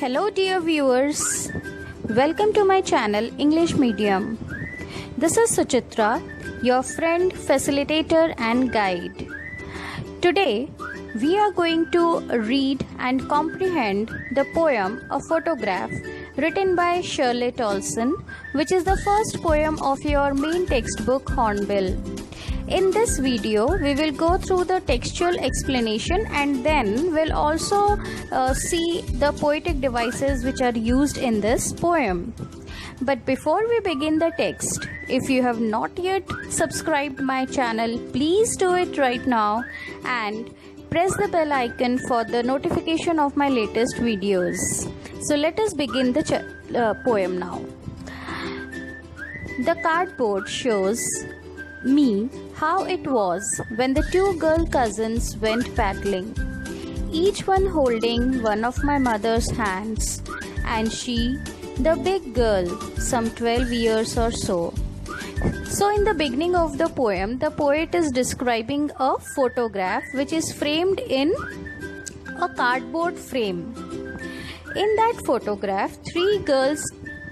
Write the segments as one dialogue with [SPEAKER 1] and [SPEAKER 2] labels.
[SPEAKER 1] Hello dear viewers, welcome to my channel English Medium. This is Suchitra, your friend, facilitator and guide. Today we are going to read and comprehend the poem A Photograph written by Shirley Tolson, which is the first poem of your main textbook Hornbill. In this video, we will go through the textual explanation and then we'll also see the poetic devices which are used in this poem. But before we begin the text, if you have not yet subscribed my channel, please do it right now and press the bell icon for the notification of my latest videos. So let us begin the poem now. The cardboard shows me how it was when the two girl cousins went paddling, each one holding one of my mother's hands, and she, the big girl, some 12 years or so. So in the beginning of the poem, the poet is describing a photograph which is framed in a cardboard frame. In that photograph, three girls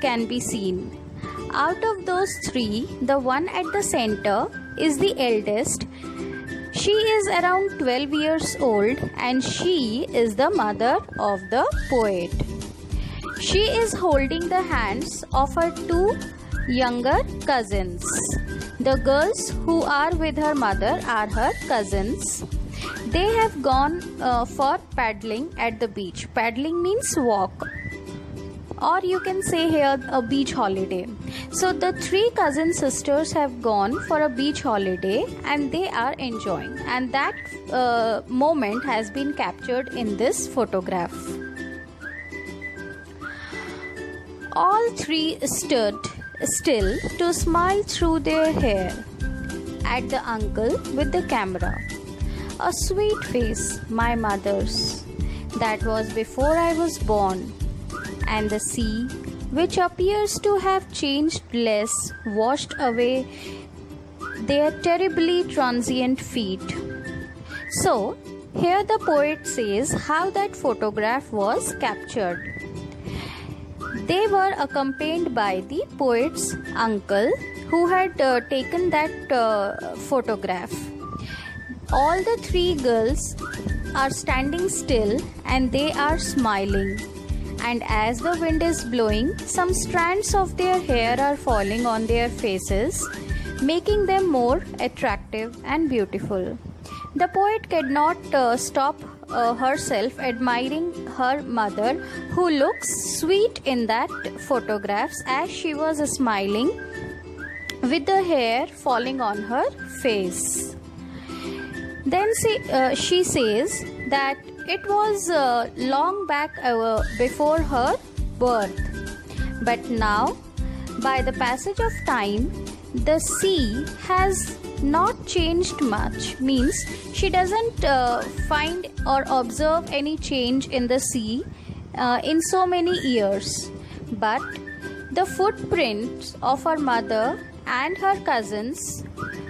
[SPEAKER 1] can be seen. Out of those three, the one at the center is the eldest. She is around 12 years old and she is the mother of the poet. She is holding the hands of her two younger cousins. The girls who are with her mother are her cousins. They have gone for paddling at the beach. Paddling means walk, or you can say here a beach holiday. So the three cousin sisters have gone for a beach holiday and they are enjoying, and that moment has been captured in this photograph. All three stood still to smile through their hair at the uncle with the camera. A sweet face, my mother's. That was before I was born. And the sea, which appears to have changed less, washed away their terribly transient feet. So, here the poet says how that photograph was captured. They were accompanied by the poet's uncle who had taken that photograph. All the three girls are standing still and they are smiling. And as the wind is blowing, some strands of their hair are falling on their faces, making them more attractive and beautiful. The poet cannot stop herself admiring her mother, who looks sweet in that photographs as she was smiling with the hair falling on her face. Then she says that it was long back before her birth. But now, by the passage of time, the sea has not changed much. Means she doesn't find or observe any change in the sea in so many years. But the footprints of her mother and her cousins,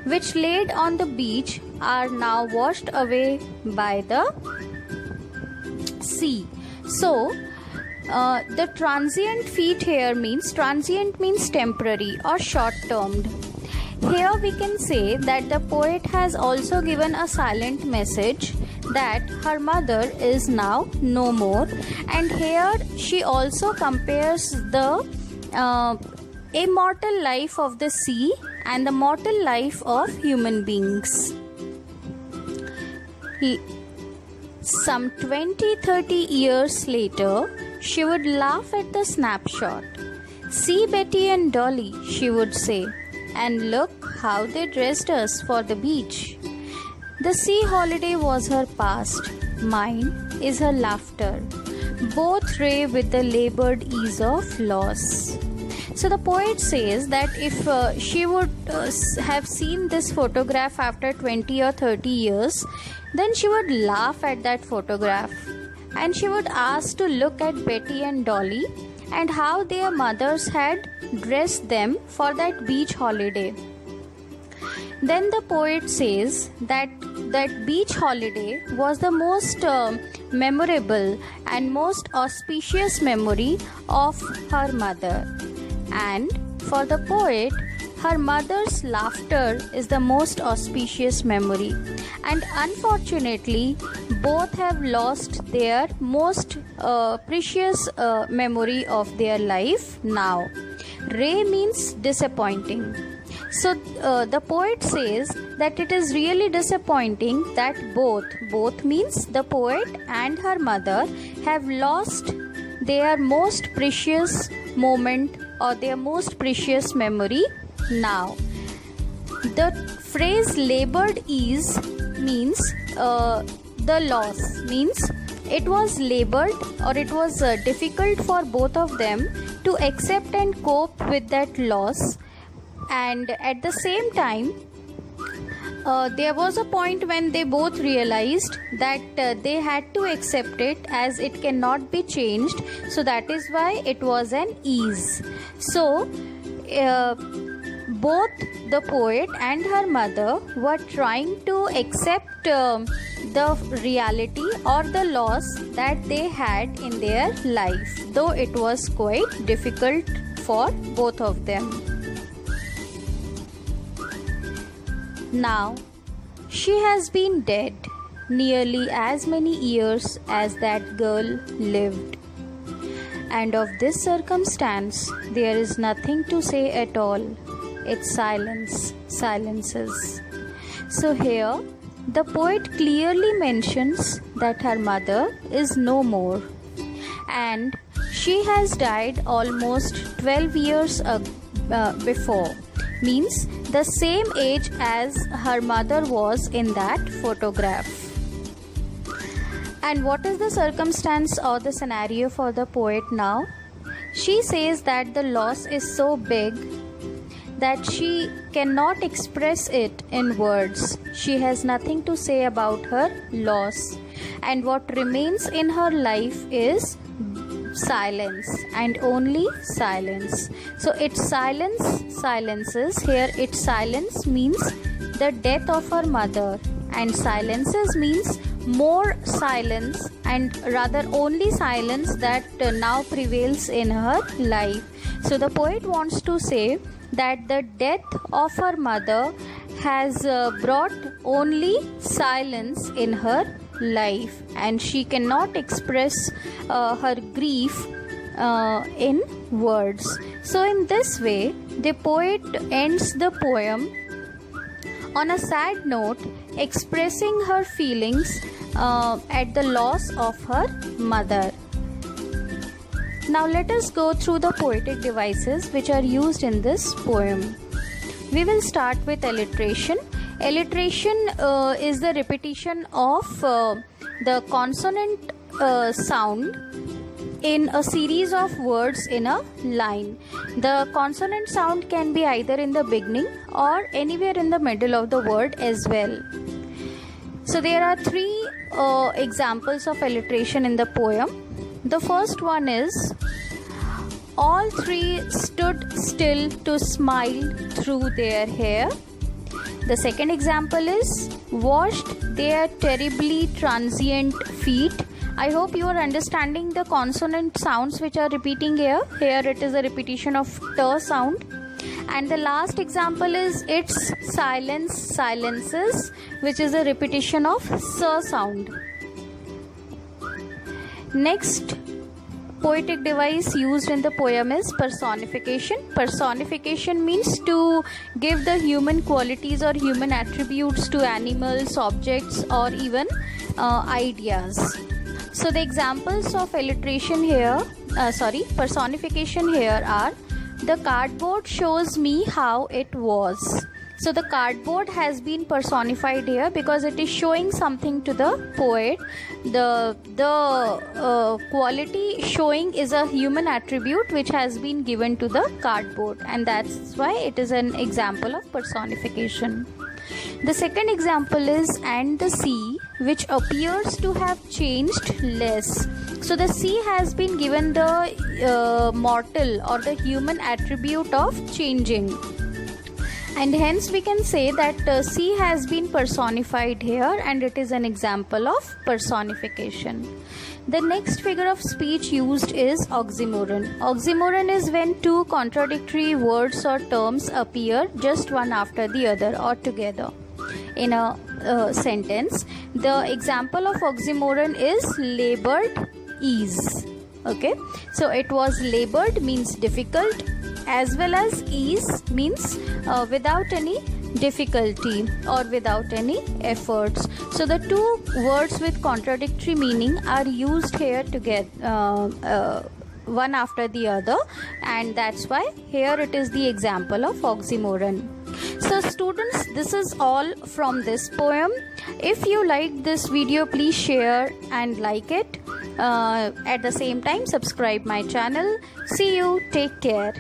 [SPEAKER 1] which laid on the beach, are now washed away by the sea. So the transient feet here means temporary or short termed. Here we can say that the poet has also given a silent message that her mother is now no more, and here she also compares the immortal life of the sea and the mortal life of human beings. Some 20-30 years later, she would laugh at the snapshot. "See Betty and Dolly," she would say, "and look how they dressed us for the beach." The sea holiday was her past. Mine is her laughter. Both ray with the labored ease of loss. So the poet says that if she would have seen this photograph after 20 or 30 years, then she would laugh at that photograph and she would ask to look at Betty and Dolly and how their mothers had dressed them for that beach holiday. Then the poet says that that beach holiday was the most memorable and most auspicious memory of her mother. And for the poet, her mother's laughter is the most auspicious memory. And unfortunately, both have lost their most precious memory of their life now. Ray means disappointing. So the poet says that it is really disappointing that both means the poet and her mother have lost their most precious moment or their most precious memory now. The phrase labored ease means the loss, means it was labored or it was difficult for both of them to accept and cope with that loss. And at the same time, there was a point when they both realized that they had to accept it as it cannot be changed. So that is why it was an ease. So both the poet and her mother were trying to accept the reality or the loss that they had in their life, though it was quite difficult for both of them. Now, she has been dead nearly as many years as that girl lived. And of this circumstance, there is nothing to say at all. It's silences. So here, the poet clearly mentions that her mother is no more. And she has died almost 12 years before. Means the same age as her mother was in that photograph. And what is the circumstance or the scenario for the poet now? She says that the loss is so big that she cannot express it in words. She has nothing to say about her loss. And what remains in her life is silence and only silence. So it's silences. Here it's silence means the death of her mother, and silences means more silence, and rather only silence that now prevails in her life. So the poet wants to say that the death of her mother has brought only silence in her life, and she cannot express her grief in words. So in this way, the poet ends the poem on a sad note, expressing her feelings at the loss of her mother. Now let us go through the poetic devices which are used in this poem. We will start with alliteration. Alliteration is the repetition of the consonant sound in a series of words in a line. The consonant sound can be either in the beginning or anywhere in the middle of the word as well. So there are three examples of alliteration in the poem. The first one is, all three stood still to smile through their hair. The second example is, washed their terribly transient feet. I hope you are understanding the consonant sounds which are repeating here. Here it is a repetition of t sound. And the last example is, it's silences, which is a repetition of s sound. Next poetic device used in the poem is personification. Personification means to give the human qualities or human attributes to animals, objects, or even ideas. So the examples of personification here are, the cardboard shows me how it was. So the cardboard has been personified here because it is showing something to the poet. The quality showing is a human attribute which has been given to the cardboard, and that's why it is an example of personification. The second example is, and the sea, which appears to have changed less. So the sea has been given the mortal or the human attribute of changing. And hence we can say that C has been personified here, and it is an example of personification. The next figure of speech used is oxymoron. Oxymoron is when two contradictory words or terms appear just one after the other or together in a sentence. The example of oxymoron is labored ease. Okay, so it was labored means difficult, as well as ease means without any difficulty or without any efforts. So the two words with contradictory meaning are used here together, one after the other, and that's why here it is the example of oxymoron. So students, this is all from this poem. If you like this video, please share and like it. At the same time, subscribe my channel. See you. Take care.